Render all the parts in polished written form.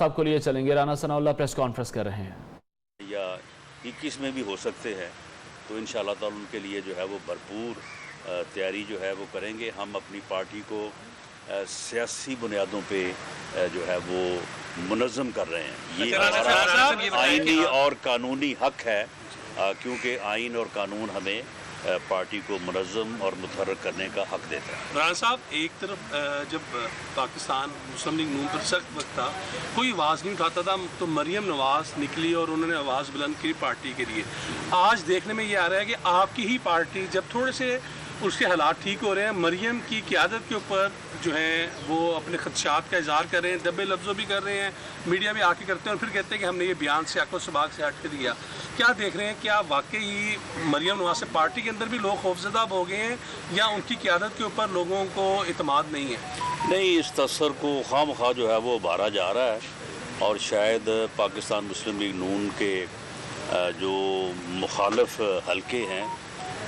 आपको लिए चलेंगे। राना सनाउल्लाह प्रेस कॉन्फ्रेंस कर रहे हैं। या 21 में भी हो सकते हैं, तो इंशाअल्लाह ताला उनके लिए जो है वो भरपूर तैयारी जो है वो करेंगे। हम अपनी पार्टी को सियासी बुनियादों पे जो है वो मुनज़्ज़म कर रहे हैं। ये हमारा आईनी और कानूनी हक है, क्योंकि आइन और कानून हमें पार्टी को मुनज़्ज़म और मुतहर्रिक करने का हक देता है। राना साहब, एक तरफ जब पाकिस्तान मुस्लिम लीग नून पर सख्त वक्त था, कोई आवाज़ नहीं उठाता था, तो मरियम नवाज़ निकली और उन्होंने आवाज़ बुलंद की पार्टी के लिए। आज देखने में ये आ रहा है कि आपकी ही पार्टी जब थोड़े से उसके हालात ठीक हो रहे हैं, मरियम की क़यादत के ऊपर जो है वो अपने खदशात का इज़हार कर रहे हैं, दबे लफ्ज़ों भी कर रहे हैं, मीडिया भी आके करते हैं और फिर कहते हैं कि हमने ये बयान से अक़ल सबाक से हट के दिया। क्या देख रहे हैं, क्या वाकई मरियम नवाज़ से पार्टी के अंदर भी लोग खौफज़दा हो गए हैं या उनकी क़यादत के ऊपर लोगों को इतमाद नहीं है? नहीं, इस तसर को खामखा जो है वो उभारा जा रहा है, और शायद पाकिस्तान मुस्लिम लीग नून के जो मुखालिफ हलके हैं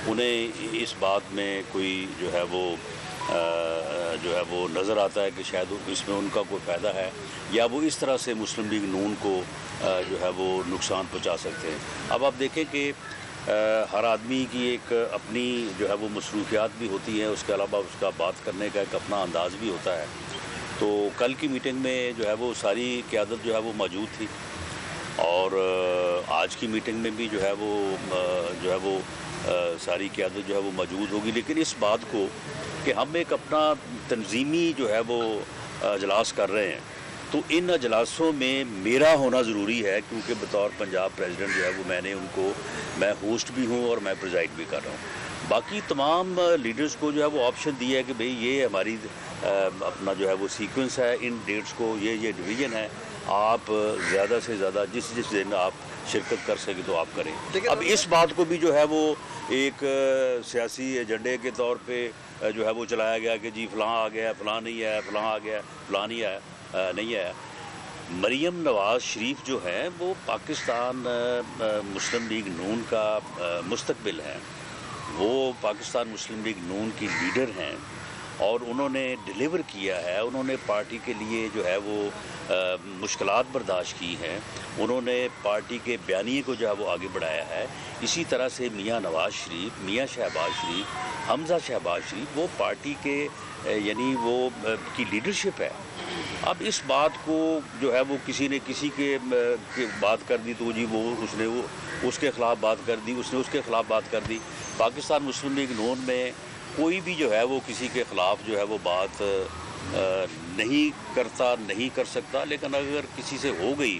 उन्हें इस बात में कोई जो है वो नज़र आता है कि शायद इसमें उनका कोई फ़ायदा है, या वो इस तरह से मुस्लिम लीग नून को जो है वो नुकसान पहुंचा सकते हैं। अब आप देखें कि हर आदमी की एक अपनी जो है वो मसरूफियात भी होती हैं, उसके अलावा उसका बात करने का एक अपना अंदाज़ भी होता है। तो कल की मीटिंग में जो है वो सारी क़यादत जो है वो मौजूद थी, और आज की मीटिंग में भी जो है वो सारी क़यादत जो है वो मौजूद होगी। लेकिन इस बात को कि हम एक अपना तंजीमी जो है वो अजलास कर रहे हैं, तो इन अजलासों में मेरा होना ज़रूरी है, क्योंकि बतौर पंजाब प्रेसिडेंट जो है वो मैं होस्ट भी हूँ और मैं प्रिजाइड भी कर रहा हूँ। बाकी तमाम लीडर्स को जो है वो ऑप्शन दिया है कि भाई ये हमारी अपना जो है वो सीक्वेंस है, इन डेट्स को ये डिवीज़न है, आप ज़्यादा से ज़्यादा जिस दिन आप शिरकत कर सकें तो आप करें। अब इस बात को भी जो है वो एक सियासी एजेंडे के तौर पे जो है वो चलाया गया कि जी फ़लाँ आ गया, फ़लाँ नहीं आया, फ़लाँ आ गया, फ़लाँ नहीं आया। मरियम नवाज़ शरीफ जो है वो पाकिस्तान मुस्लिम लीग नून का मुस्तकबिल है, वो पाकिस्तान मुस्लिम लीग नून की लीडर हैं, और उन्होंने डिलीवर किया है। उन्होंने पार्टी के लिए जो है वो मुश्किलात बर्दाश्त की हैं, उन्होंने पार्टी के बयानिए को जो है वो आगे बढ़ाया है। इसी तरह से मियाँ नवाज़ शरीफ, मियाँ शहबाज शरीफ, हमज़ा शहबाज शरीफ, वो पार्टी के यानी वो की लीडरशिप है। अब इस बात को जो है वो किसी ने किसी के बात कर दी तो जी उसने उसके ख़िलाफ़ बात कर दी, उसने उसके ख़िलाफ़ बात कर दी। पाकिस्तान मुस्लिम लीग नून में कोई भी जो है वो किसी के ख़िलाफ़ जो है वो बात नहीं करता, नहीं कर सकता, लेकिन अगर किसी से हो गई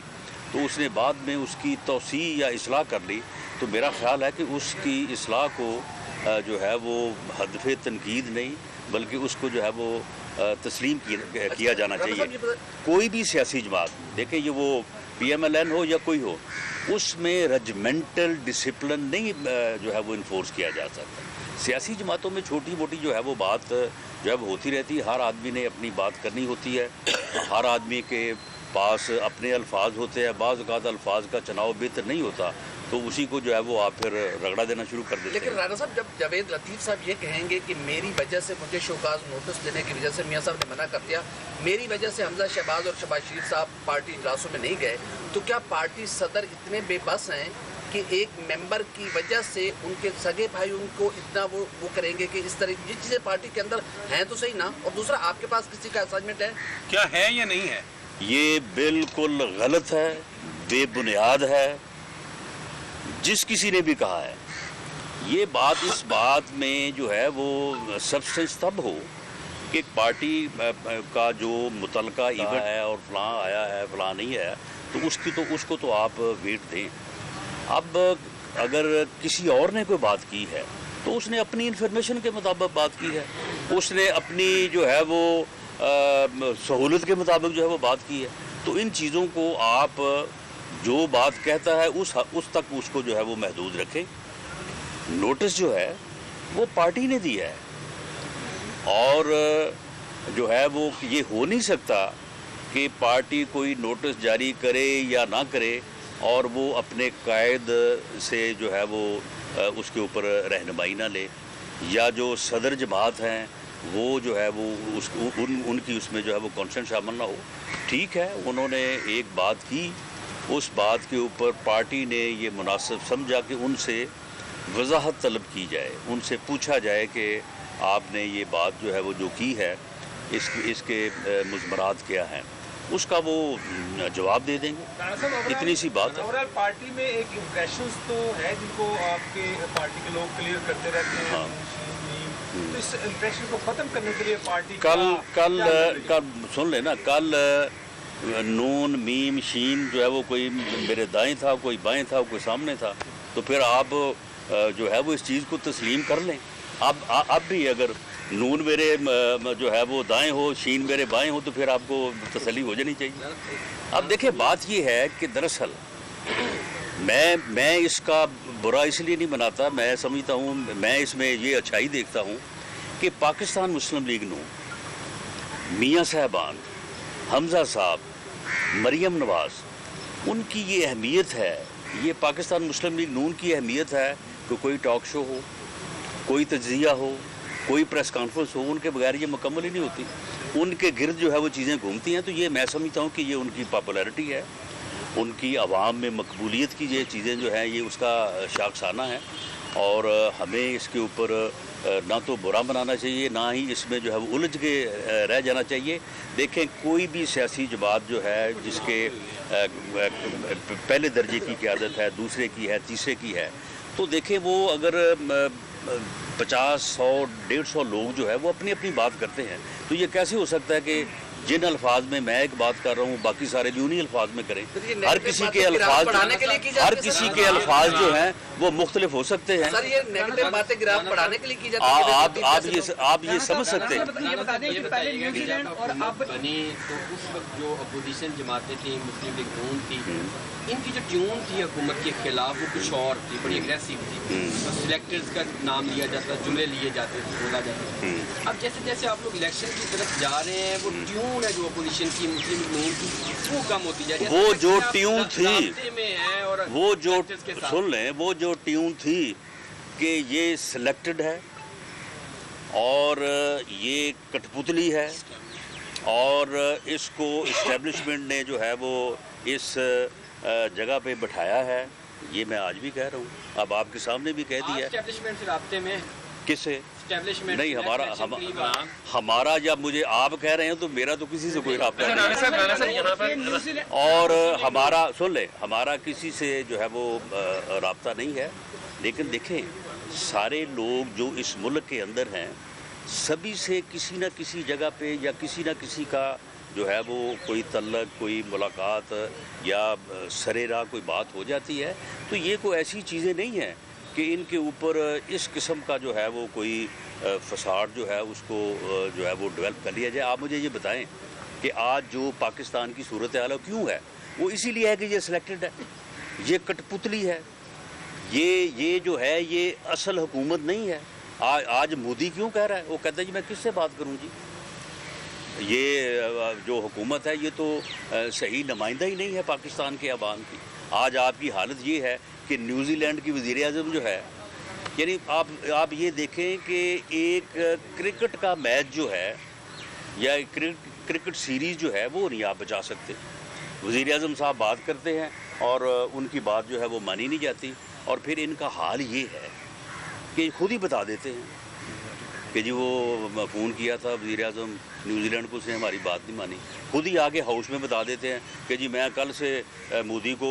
तो उसने बाद में उसकी तौसी या इस्लाह कर ली, तो मेरा ख़्याल है कि उसकी इस्लाह को जो है वो हदफ़े तनकीद नहीं, बल्कि उसको जो है वो तस्लीम किया जाना चाहिए। कोई भी सियासी जमात देखें, ये वो PMLN हो या कोई हो, उसमें रजमेंटल डिसिप्लिन नहीं जो है वो इन्फोर्स किया जा सकता। सियासी जमातों में छोटी मोटी जो है वो बात जो है वो होती रहती है, हर आदमी ने अपनी बात करनी होती है, हर आदमी के पास अपने अल्फाज होते हैं, बाज़ औक़ात अल्फाज का चुनाव बेहतर नहीं होता, तो उसी को जो है वो आप फिर रगड़ा देना शुरू कर देते हैं। लेकिन राना साहब, जब जावेद लतीफ़ साहब ये कहेंगे कि मेरी वजह से मुझे शोकाज नोटिस देने की वजह से मियाँ साहब ने मना कर दिया, मेरी वजह से हमज़ा शहबाज और शहबाज शरीफ साहब पार्टी इजलासों में नहीं गए, तो क्या पार्टी सदर इतने बेबस हैं कि एक मेंबर की वजह से उनके सगे भाई उनको इतना वो करेंगे कि इस तरह ये चीज़ें पार्टी के अंदर हैं तो सही ना? और दूसरा, आपके पास किसी का असाइनमेंट है? क्या है या नहीं है? ये बिल्कुल गलत है, बेबुनियाद है। जिस किसी ने भी कहा है ये बात, इस बात में जो है वो सब्सटेंस तब हो कि पार्टी का जो मुतलका इवेंट है और फ़लाँ आया है फ़लाँ नहीं आया, तो उसको तो आप वेट दें। अब अगर किसी और ने कोई बात की है तो उसने अपनी इन्फॉर्मेशन के मुताबिक बात की है, उसने अपनी जो है वो सहूलत के मुताबिक जो है वो बात की है। तो इन चीज़ों को आप जो बात कहता है उस तक उसको जो है वो महदूद रखें। नोटिस जो है वो पार्टी ने दिया है, और जो है वो ये हो नहीं सकता कि पार्टी कोई नोटिस जारी करे या ना करे और वो अपने कायद से जो है वो उसके ऊपर रहनुमाई ना ले, या जो सदर जमात हैं وہ جو ہے وہ ان کی اس میں جو ہے وہ کانسنٹ شامل نہ ہو. ٹھیک ہے, انہوں نے ایک بات کی, اس بات کے اوپر پارٹی نے یہ مناسب سمجھا کہ ان سے وضاحت طلب کی جائے, ان سے پوچھا جائے کہ آپ نے یہ بات جو ہے وہ جو کی ہے اس کے مضمرات کیا ہیں, اس کا وہ جواب دے دیں گے. اتنی سی بات ہے. اوورال پارٹی میں ایک امپریشنز تو ہے جن کو آپ کے پارٹی کے لوگ کلیئر کرتے رہتے ہیں. تو اس امپریشن کو ختم کرنے کے لیے پارٹی کل سن لیں نا, کل نون میم شین جو ہے وہ کوئی میرے دائیں تھا, کوئی بائیں تھا, کوئی سامنے تھا, تو پھر آپ جو ہے وہ اس چیز کو تسلیم کر لیں. اب بھی اگر نون میرے جو ہے وہ دائیں ہو, شین میرے بائیں ہو, تو پھر آپ کو تسلی ہو جانی چاہیے. اب دیکھیں بات یہ ہے کہ دراصل میں اس کا برا اس لیے نہیں بناتا, میں سمجھتا ہوں, میں اس میں یہ اچھائی دیکھتا ہوں کہ پاکستان مسلم لیگ نون, میاں صاحبان, حمزہ صاحب, مریم نواز, ان کی یہ اہمیت ہے, یہ پاکستان مسلم لیگ نون کی اہمیت ہے کہ کوئی ٹاک شو ہو, کوئی تجزیہ ہو, کوئی پریس کانفرنس ہو, ان کے بغیر یہ مکمل ہی نہیں ہوتی. ان کے گرد جو ہے وہ چیزیں گھومتی ہیں. تو یہ میں سمجھتا ہوں کہ یہ ان کی پاپولیرٹی ہے, ان کی عوام میں مقبولیت کی یہ چیزیں جو ہیں یہ اس کا شاخسانہ ہے, اور ہمیں اس کے اوپر نہ تو برا بنانا چاہیے, نہ ہی اس میں جو ہے وہ الجھ کے رہ جانا چاہیے. دیکھیں کوئی بھی سیاسی جماعت جو ہے جس کے پہلے درجے کی قیادت ہے, دوسرے کی ہے, تیسرے کی ہے, تو دیکھیں وہ اگر 50, 100, 150 لوگ جو ہے وہ اپنی اپنی بات کرتے ہیں, تو یہ کیسے ہو سکتا ہے کہ جن الفاظ میں ایک بات کر رہا ہوں باقی سارے بھی انہی الفاظ میں کریں. ہر کسی کے الفاظ جو ہیں وہ مختلف ہو سکتے ہیں. سر یہ نیگیٹو باتیں گراف بڑھانے کے لیے کی جاتی ہیں. آپ یہ سمجھ سکتے ہیں. یہ بتا دیں کہ پہلے نیوزی لینڈ اور اب بنی تو اس وقت جو اپوزیشن جماعتیں تھیں, مسلم لیگ نون تھی, ان کی جو ٹیون تھی حکومت کے خلاف وہ کچھ اور تھی, بڑی اگریسو تھی. سلیکٹرز کا نام لیا جاتا, جملے لیے جاتے تھے, بولا جاتا تھا. اب جیسے جیسے آپ لوگ الیکشن کی طرف جا رہے ہیں, وہ ٹیون ہے جو اپوزیشن کی مسلم لیگ نون کی وہ کم ہوتی جا رہی ہے. وہ جو ٹیون تھی, وہ جو سن لیں, وہ جو ٹیون تھی کہ یہ سلیکٹڈ ہے اور یہ کٹ پتلی ہے, اور اس کو اسٹیبلشمنٹ نے جو ہے وہ اس جگہ پہ بٹھایا ہے, یہ میں آج بھی کہہ رہا ہوں, اب آپ کے سامنے بھی کہہ دیا. اسٹیبلشمنٹ سے رابطے میں کس سے نہیں, ہمارا جب مجھے آپ کہہ رہے ہیں تو میرا تو کسی سے کوئی رابطہ نہیں, اور ہمارا سن لیں, ہمارا کسی سے جو ہے وہ رابطہ نہیں ہے. لیکن دیکھیں سارے لوگ جو اس ملک کے اندر ہیں, سبھی سے کسی نہ کسی جگہ پہ یا کسی نہ کسی کا جو ہے وہ کوئی تعلق, کوئی ملاقات یا سرے راہ کوئی بات ہو جاتی ہے. تو یہ کوئی ایسی چیزیں نہیں ہیں کہ ان کے اوپر اس قسم کا جو ہے وہ کوئی فساد جو ہے اس کو جو ہے وہ ڈیولپ کر لیا جائے. آپ مجھے یہ بتائیں کہ آج جو پاکستان کی صورتحال کیوں ہے, وہ اسی لیے ہے کہ یہ سلیکٹڈ ہے, یہ کٹ پتلی ہے, یہ جو ہے یہ اصل حکومت نہیں ہے. آج مودی کیوں کہہ رہا ہے, وہ کہتا ہے جی میں کس سے بات کروں جی, یہ جو حکومت ہے یہ تو صحیح نمائندہ ہی نہیں ہے پاکستان کے عوام کی. آج آپ کی حالت یہ ہے کہ نیوزی لینڈ کی وزیر اعظم جو ہے, یعنی آپ یہ دیکھیں کہ ایک کرکٹ کا میچ جو ہے یا کرکٹ سیریز جو ہے وہ نہیں آپ بچا سکتے. وزیر اعظم صاحب بات کرتے ہیں اور ان کی بات جو ہے وہ مانی نہیں جاتی, اور پھر ان کا حال یہ ہے کہ خود ہی بتا دیتے ہیں کہ جی وہ فون کیا تھا وزیر اعظم نیوزی لینڈ کو, اس نے ہماری بات نہیں مانی. خود ہی آگے ہاؤس میں بتا دیتے ہیں کہ جی میں کل سے مودی کو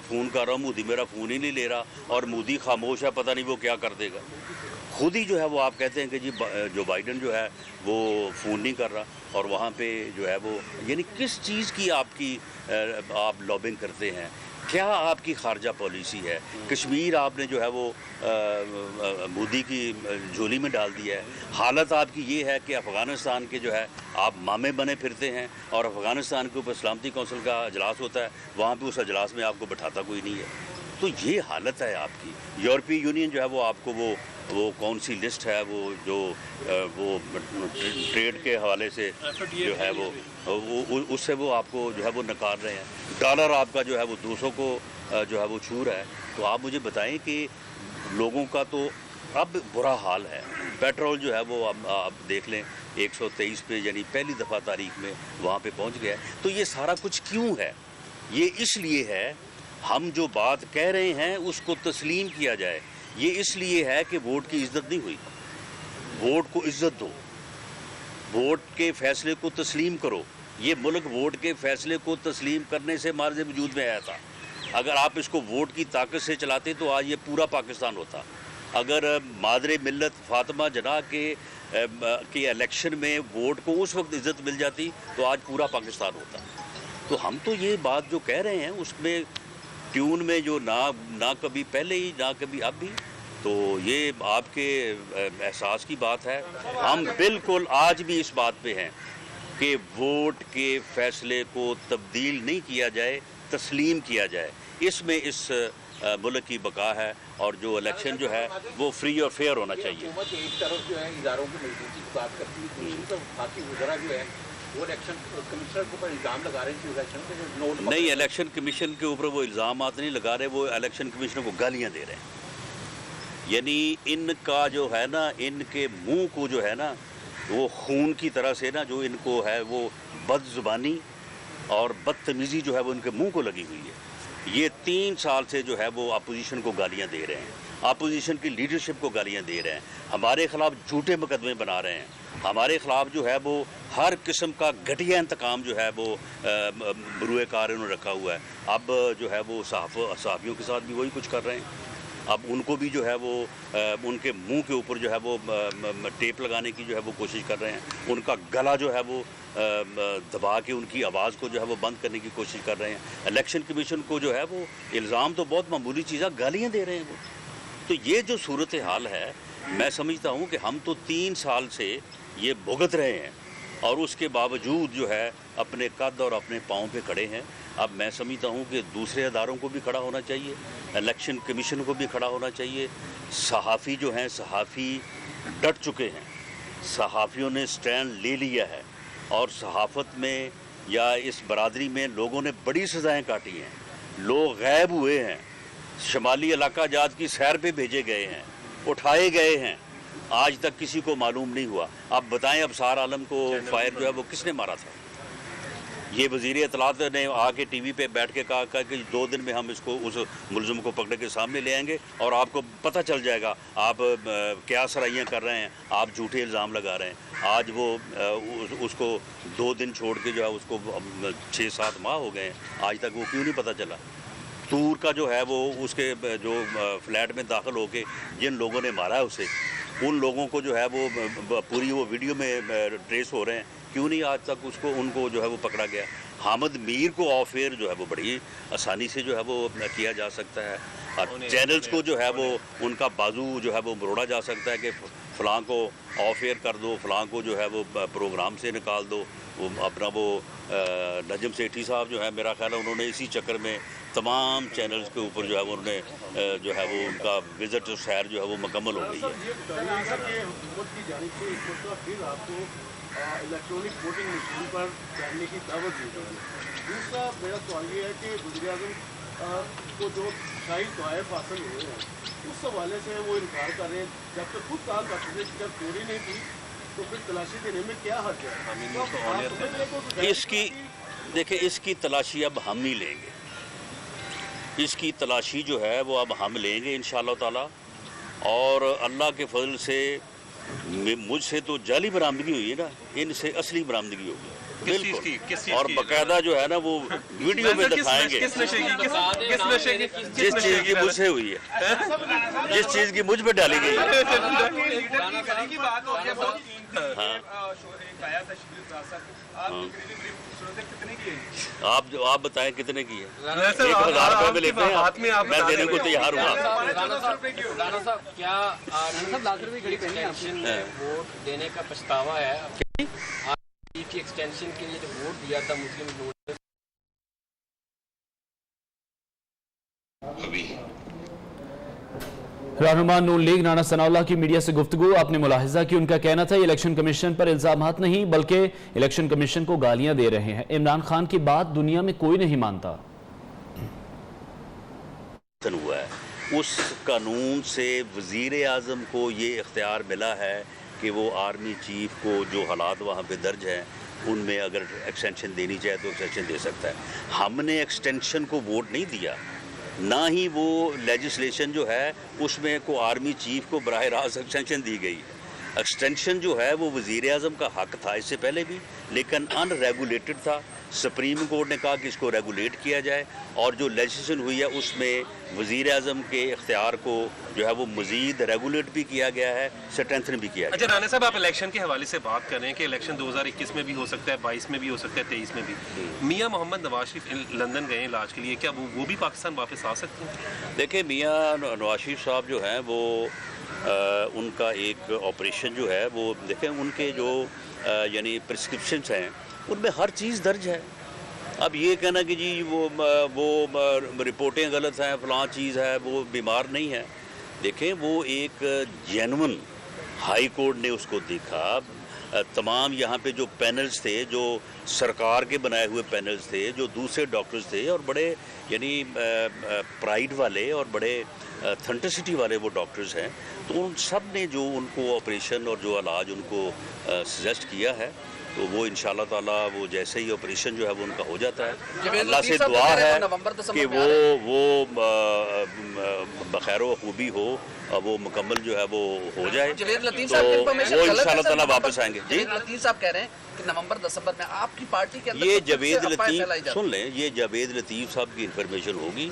فون کر رہا ہوں, مودی میرا فون ہی نہیں لے رہا, اور مودی خاموش ہے, پتہ نہیں وہ کیا کر دے گا. خود ہی جو ہے وہ آپ کہتے ہیں کہ جی جو بائیڈن جو ہے وہ فون نہیں کر رہا, اور وہاں پہ جو ہے وہ یعنی کس چیز کی آپ لابنگ کرتے ہیں, کیا آپ کی خارجہ پالیسی ہے. کشمیر آپ نے جو ہے وہ مودی کی جھولی میں ڈال دیا ہے. حالت آپ کی یہ ہے کہ افغانستان کے جو ہے آپ مامے بنے پھرتے ہیں, اور افغانستان کے اوپر سلامتی کونسل کا اجلاس ہوتا ہے, وہاں پہ اس اجلاس میں آپ کو بٹھاتا کوئی نہیں ہے. تو یہ حالت ہے آپ کی. یورپی یونین جو ہے وہ آپ کو وہ کون سی لسٹ ہے وہ ٹریڈ کے حوالے سے جو ہے وہ اس سے وہ آپ کو جو ہے وہ نکال رہے ہیں. ڈالر آپ کا جو ہے وہ 200 کو جو ہے وہ چھو رہا ہے. تو آپ مجھے بتائیں کہ لوگوں کا تو اب برا حال ہے. पेट्रोल जो है वो आप देख लें 123 पे, यानी पहली दफ़ा तारीख में वहाँ पे पहुँच गया है। तो ये सारा कुछ क्यों है? ये इसलिए है, हम जो बात कह रहे हैं उसको तस्लीम किया जाए। ये इसलिए है कि वोट की इज़्ज़त नहीं हुई। वोट को इज़्ज़त दो, वोट के फ़ैसले को तस्लीम करो। ये मुल्क वोट के फ़ैसले को तस्लीम करने से मार्ज़ वजूद में आया था। अगर आप इसको वोट की ताकत से चलाते तो आज ये पूरा पाकिस्तान होता। अगर मादरे मिल्लत फातिमा जना के इलेक्शन में वोट को उस वक्त इज़्ज़त मिल जाती तो आज पूरा पाकिस्तान होता। तो हम तो ये बात जो कह रहे हैं उसमें ट्यून में जो ना कभी पहले ही ना कभी अब भी, तो ये आपके एहसास की बात है। हम बिल्कुल आज भी इस बात पे हैं कि वोट के फ़ैसले को तब्दील नहीं किया जाए, तस्लीम किया जाए। इसमें इस मुल्क की बका है और जो इलेक्शन जो है वो फ्री और फेयर होना चाहिए। हुकूमत एक तरफ जो है इदारों की मजबूती की बात करती है, दूसरी तरफ बाकी वज़रा जो है वो इलेक्शन कमिश्नर के ऊपर इल्ज़ाम लगा रहे हैं कि इलेक्शन के जो नोट नहीं, इलेक्शन कमीशन के ऊपर वो इल्ज़ामात नहीं लगा रहे, वो इलेक्शन कमीशनर को गालियाँ दे रहे हैं। यानी इनका जो है ना, इनके मुंह को जो है ना वो खून की तरह से ना जो इनको है वो बदज़ुबानी और बदतमीज़ी जो है वो इनके मुंह को लगी हुई है। ये 3 साल से जो है वो अपोजिशन को गालियां दे रहे हैं, अपोजिशन की लीडरशिप को गालियां दे रहे हैं, हमारे ख़िलाफ़ झूठे मुकदमे बना रहे हैं, हमारे ख़िलाफ़ जो है वो हर किस्म का घटिया इंतकाम जो है वो बरूए कार उन्होंने रखा हुआ है। अब जो है वो सहाफ़ियों के साथ भी वही कुछ कर रहे हैं। अब उनको भी जो है वो उनके मुंह के ऊपर जो है वो टेप लगाने की जो है वो कोशिश कर रहे हैं। उनका गला जो है वो दबा के उनकी आवाज़ को जो है वो बंद करने की कोशिश कर रहे हैं। इलेक्शन कमीशन को जो है वो इल्ज़ाम तो बहुत मामूली चीज़ है, गालियाँ दे रहे हैं वो। तो ये जो सूरत हाल है, मैं समझता हूँ कि हम तो 3 साल से ये भुगत रहे हैं और उसके बावजूद जो है अपने कद और अपने पाँव पे खड़े हैं। अब मैं समझता हूँ कि दूसरे अदारों को भी खड़ा होना चाहिए, इलेक्शन कमीशन को भी खड़ा होना चाहिए। सहाफ़ी जो हैं, सहाफ़ी डट चुके हैं, सहाफ़ियों ने स्टैंड ले लिया है और सहाफ़त में या इस बरादरी में लोगों ने बड़ी सज़ाएँ काटी हैं। लोग गायब हुए हैं, शमाली इलाका जात की सैर पे भेजे गए हैं, उठाए गए हैं, आज तक किसी को मालूम नहीं हुआ। आप बताएं अबसार आलम को फायर जो है वो किसने मारा था? ये वज़ीर इत्तलात ने आके टीवी पे बैठ के कहा कि 2 दिन में हम इसको उस मुलज़िम को पकड़ के सामने ले आएंगे और आपको पता चल जाएगा आप क्या सराइयाँ कर रहे हैं, आप झूठे इल्ज़ाम लगा रहे हैं। आज वो उसको 2 दिन छोड़ के जो है उसको 6-7 माह हो गए हैं, आज तक वो क्यों नहीं पता चला? तूर का जो है वो उसके जो फ्लैट में दाखिल होके जिन लोगों ने मारा है उसे, उन लोगों को जो है वो पूरी वो वीडियो में ट्रेस हो रहे हैं, क्यों नहीं आज तक उनको जो है वो पकड़ा गया? हामिद मीर को ऑफ एयर जो है वो बड़ी आसानी से जो है वो किया जा सकता है और चैनल्स को जो है वो उनका बाजू जो है वो मरोड़ा जा सकता है कि फ़लाँ को ऑफ एयर कर दो, फ़लाँ को जो है वो प्रोग्राम से निकाल दो। वो अपना वो नजम सेठी साहब जो है, मेरा ख्याल है उन्होंने इसी चक्कर में तमाम चैनल्स के ऊपर जो है वो उन्होंने जो है वो उनका विज़िट सैर जो है वो मुकम्मल हो गई है। इलेक्ट्रॉनिक वोटिंग मशीन पर करने की दावत दी गई है। दूसरा मेरा सवाल ये है कि वज़ीर-ए-आज़म को जो शाही तोहफ़े हासिल हुए हैं उस हवाले से वो इनकार कर रहे हैं, जबकि खुद कहा करते थे कि जब चोरी नहीं थी तो फिर तलाशी देने में क्या हर्ज है? इसकी देखिए, इसकी तलाशी अब हम ही लेंगे, इसकी तलाशी जो है वो अब हम लेंगे इंशाअल्लाह ताला। और अल्लाह के फजल से मुझसे तो जाली बरामदगी हुई है ना, इनसे असली बरामदगी होगी बिल्कुल। और बाकायदा जो है ना वो वीडियो में दिखाएंगे किस नशे की जिस चीज़ की मुझसे हुई है, जिस चीज़ की मुझ पे डाली गई है। आप बताएं कितने की है? 1000 रुपये में लेते हैं, मैं देने को तैयार हूँ। राणा साहब, क्या एक्सटेंशन वोट देने का पछतावा है? की एक्सटेंशन के लिए जो वोट दिया था मुस्लिम नून रहनुमा नून लीग राणा सनाउल्लाह की मीडिया से गुफ्तगू। आपने मुलाहिजा की, उनका कहना था इलेक्शन कमीशन पर इल्जामात नहीं बल्कि इलेक्शन कमीशन को गालियां दे रहे हैं। इमरान खान की बात दुनिया में कोई नहीं मानता। हुआ है اس قانون سے وزیر اعظم کو یہ اختیار ملا ہے کہ وہ آرمی چیف کو جو حالات وہاں پہ درج ہیں ان میں اگر ایکسٹینشن دینی چاہے تو ایکسٹینشن دے سکتا ہے. ہم نے ایکسٹینشن کو ووٹ نہیں دیا, نہ ہی وہ لیجسلیشن جو ہے اس میں کو آرمی چیف کو براہ راست ایکسٹینشن دی گئی. ایکسٹینشن جو ہے وہ وزیر اعظم کا حق تھا اس سے پہلے بھی, لیکن ان ریگولیٹڈ تھا. سپریم کورٹ نے کہا کہ اس کو ریگولیٹ کیا جائے, اور جو لیجسلیشن ہوئی ہے اس میں وزیر اعظم کے اختیار کو جو ہے وہ مزید ریگولیٹ بھی کیا گیا ہے, اسٹرینتھن بھی کیا گیا. اچھا رانا صاحب, آپ الیکشن کے حوالے سے بات کر رہے ہیں کہ الیکشن 2021 میں بھی ہو سکتا ہے, 22 میں بھی ہو سکتا ہے, 23 میں بھی. میاں محمد نواز شریف لندن گئے علاج کے لیے, کیا وہ بھی پاکستان واپس آ سکتے ہیں؟ دیکھیں, میاں نواز شریف صاحب جو ہیں وہ ان کا ایک آپریشن جو ہے وہ دیکھیں ان کے جو یعنی پرسکرپشنس ہیں ان میں ہر چیز درج ہے. اب یہ کہنا کہ جی وہ رپورٹیں غلط ہیں, فلاں چیز ہے, وہ بیمار نہیں ہے. دیکھیں, وہ ایک جینون ہائی کورٹ نے اس کو دیکھا. تمام یہاں پہ جو پینلز تھے, جو سرکار کے بنائے ہوئے پینلز تھے, جو دوسرے ڈاکٹرز تھے, اور بڑے یعنی پرائیڈ والے اور بڑے تھنٹسٹی والے وہ ڈاکٹرز ہیں, تو ان سب نے جو ان کو آپریشن اور جو علاج ان کو سجیسٹ کیا ہے, تو وہ انشاءاللہ تعالیٰ وہ جیسے ہی آپریشن جو ہے وہ ان کا ہو جاتا ہے. اللہ سے دعا ہے کہ وہ بخیر و خوبی ہو, وہ مکمل جو ہے وہ ہو جائے, تو وہ انشاءاللہ تعالیٰ واپس آئیں گے. جاوید لطیف صاحب کہہ رہے ہیں کہ نومبر دسمبر میں آپ کی پارٹی کے اندر یہ جاوید لطیف, سن لیں, یہ جاوید لطیف صاحب کی انفارمیشن ہوگی.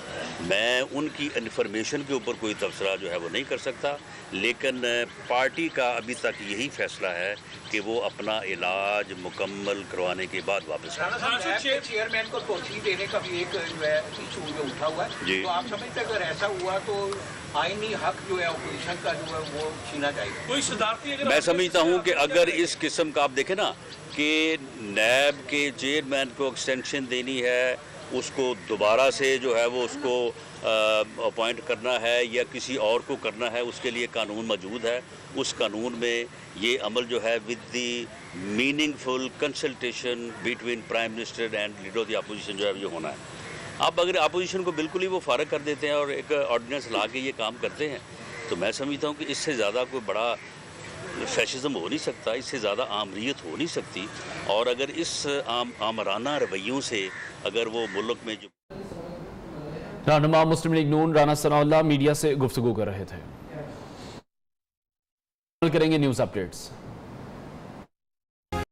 میں ان کی انفارمیشن کے اوپر کوئی تبصرہ جو ہے وہ نہیں کر سکتا, لیکن پارٹی کا ابھی تک یہی فیصلہ ہے کہ وہ اپنا علاج مکمل کروانے کے بعد واپس آئیں. چیئرمین کو توسیع دینے کا بھی ایک ایشو جو اٹھا ہوا ہے, تو آپ سمجھتے ہیں اگر ایسا ہوا تو آئینی حق جو ہے اپوزیشن کا جو ہے وہ چھینا جائے گا؟ کوئی صدارتی, میں سمجھتا ہوں کہ اگر اس قسم کا آپ دیکھیں نا کہ نیب کے چیئرمین کو ایکسٹینشن دینی ہے, اس کو دوبارہ سے جو ہے وہ اس کو اپوائنٹ کرنا ہے یا کسی اور کو کرنا ہے, اس کے لیے قانون موجود ہے. اس قانون میں یہ عمل جو ہے with the meaningful consultation between prime minister and leader of the opposition جو ہے یہ ہونا ہے. اب اگر اپوزیشن کو بالکل ہی وہ فارغ کر دیتے ہیں اور ایک آرڈیننس لا کے یہ کام کرتے ہیں, تو میں سمجھتا ہوں کہ اس سے زیادہ کوئی بڑا فیشزم ہو نہیں سکتا, اس سے زیادہ آمریت ہو نہیں سکتی. اور اگر اس آمرانہ رویوں سے اگر وہ ملک میں جو رہنما مسلم لیگ نون رانا ثناء اللہ میڈیا سے گفتگو کر رہے تھے. کریں گے نیوز اپڈیٹس.